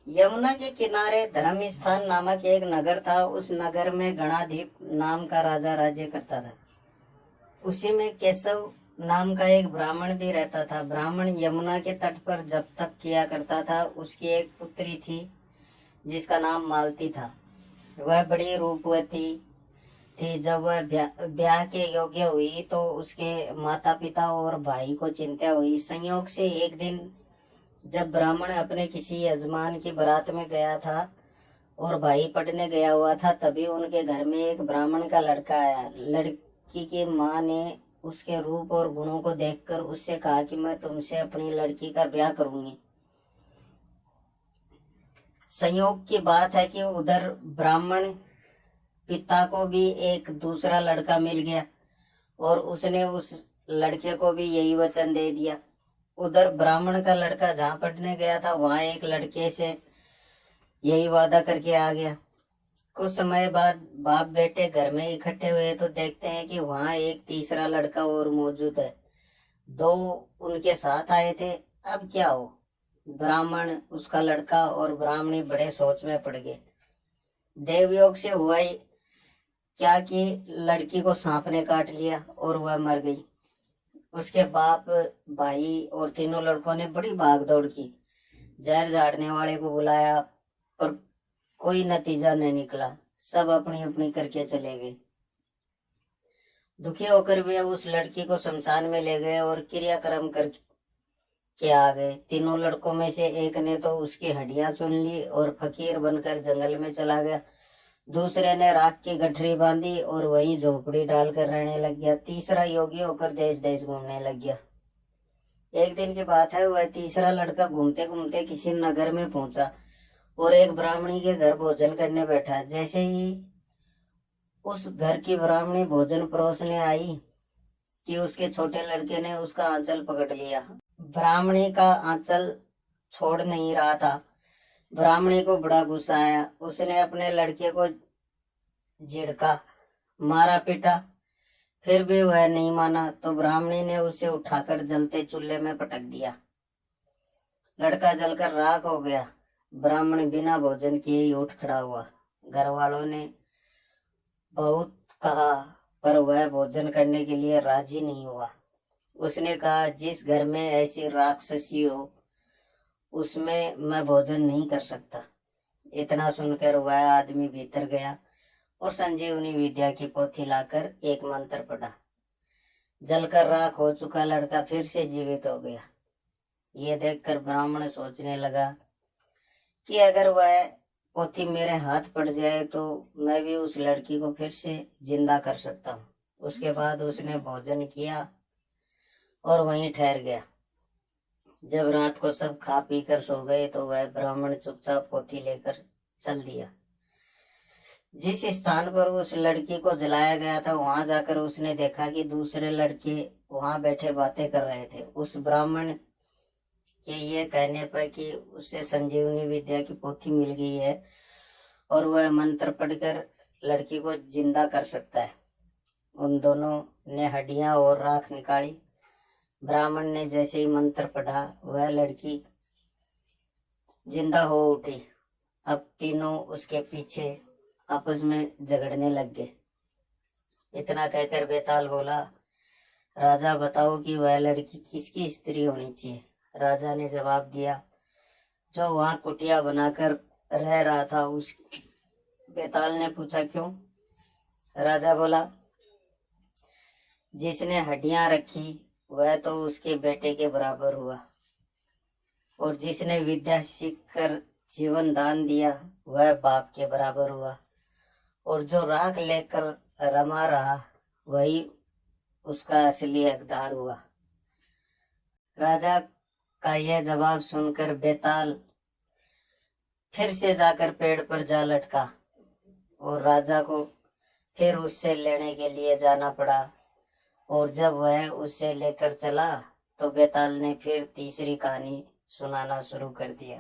यमुना के किनारे धर्म स्थान नामक एक नगर था। उस नगर में गणाधीप नाम का राजा राज्य करता था। उसी में केशव नाम का एक ब्राह्मण भी रहता था। ब्राह्मण यमुना के तट पर जप तप किया करता था। उसकी एक पुत्री थी जिसका नाम मालती था। वह बड़ी रूपवती थी। जब वह ब्याह के योग्य हुई तो उसके माता पिता और भाई को चिंता हुई। संयोग से एक दिन जब ब्राह्मण अपने किसी यजमान की बारात में गया था और भाई पढ़ने गया हुआ था, तभी उनके घर में एक ब्राह्मण का लड़का आया। लड़की की माँ ने उसके रूप और गुणों को देखकर उससे कहा कि मैं तुमसे अपनी लड़की का ब्याह करूंगी। संयोग की बात है कि उधर ब्राह्मण पिता को भी एक दूसरा लड़का मिल गया और उसने उस लड़के को भी यही वचन दे दिया। उधर ब्राह्मण का लड़का जहाँ पढ़ने गया था वहां एक लड़के से यही वादा करके आ गया। कुछ समय बाद बाप बेटे घर में इकट्ठे हुए तो देखते हैं कि वहां एक तीसरा लड़का और मौजूद है। दो उनके साथ आए थे। अब क्या हो? ब्राह्मण, उसका लड़का और ब्राह्मणी बड़े सोच में पड़ गए। देवयोग से हुआ ही क्या कि लड़की को सांप ने काट लिया और वह मर गई। उसके बाप, भाई और तीनों लड़कों ने बड़ी भाग दौड़ की। जहर झाड़ने वाले को बुलाया पर कोई नतीजा नहीं निकला। सब अपनी अपनी करके चले गए। दुखी होकर वे उस लड़की को शमशान में ले गए और क्रियाक्रम करके आ गए। तीनों लड़कों में से एक ने तो उसकी हड्डियां चुन ली और फकीर बनकर जंगल में चला गया। दूसरे ने राख की गठरी बांधी और वहीं झोपड़ी डालकर रहने लग गया। तीसरा योगी होकर देश देश घूमने लग गया। एक दिन की बात है, वह तीसरा लड़का घूमते घूमते किसी नगर में पहुंचा और एक ब्राह्मणी के घर भोजन करने बैठा। जैसे ही उस घर की ब्राह्मणी भोजन परोसने आई कि उसके छोटे लड़के ने उसका आंचल पकड़ लिया। ब्राह्मणी का आंचल छोड़ नहीं रहा था। ब्राह्मणी को बड़ा गुस्सा आया। उसने अपने लड़के को झिड़का, मारा पीटा, फिर भी वह नहीं माना तो ब्राह्मणी ने उसे उठाकर जलते चूल्हे में पटक दिया। लड़का जलकर राख हो गया। ब्राह्मण बिना भोजन किए ही उठ खड़ा हुआ। घर वालों ने बहुत कहा पर वह भोजन करने के लिए राजी नहीं हुआ। उसने कहा, जिस घर में ऐसी राक्षसी हो उसमें मैं भोजन नहीं कर सकता। इतना सुनकर वह आदमी भीतर गया और संजीवनी विद्या की पोथी लाकर एक मंत्र पढ़ा। जलकर राख हो चुका लड़का फिर से जीवित हो गया। ये देखकर ब्राह्मण सोचने लगा कि अगर वह पोथी मेरे हाथ पड़ जाए तो मैं भी उस लड़की को फिर से जिंदा कर सकता हूँ। उसके बाद उसने भोजन किया और वहीं ठहर गया। जब रात को सब खा पी कर सो गए तो वह ब्राह्मण चुपचाप पोथी लेकर चल दिया। जिस स्थान पर उस लड़की को जलाया गया था वहां जाकर उसने देखा कि दूसरे लड़के वहां बैठे बातें कर रहे थे। उस ब्राह्मण के ये कहने पर कि उससे संजीवनी विद्या की पोथी मिल गई है और वह मंत्र पढ़कर लड़की को जिंदा कर सकता है। उन दोनों ने हड्डियां और राख निकाली। ब्राह्मण ने जैसे ही मंत्र पढ़ा वह लड़की जिंदा हो उठी। अब तीनों उसके पीछे आपस में झगड़ने लग गए। इतना कहकर बेताल बोला, राजा बताओ कि वह लड़की किसकी स्त्री होनी चाहिए। राजा ने जवाब दिया, जो वहां कुटिया बनाकर रह रहा था उसकी। बेताल ने पूछा, क्यों? राजा बोला, जिसने हड्डियां रखी वह तो उसके बेटे के बराबर हुआ और जिसने विद्या सीख कर जीवन दान दिया वह बाप के बराबर हुआ और जो राख लेकर रमा रहा वही उसका असली हकदार हुआ। राजा का यह जवाब सुनकर बेताल फिर से जाकर पेड़ पर जा लटका और राजा को फिर उससे लेने के लिए जाना पड़ा। और जब वह उससे लेकर चला तो बेताल ने फिर तीसरी कहानी सुनाना शुरू कर दिया।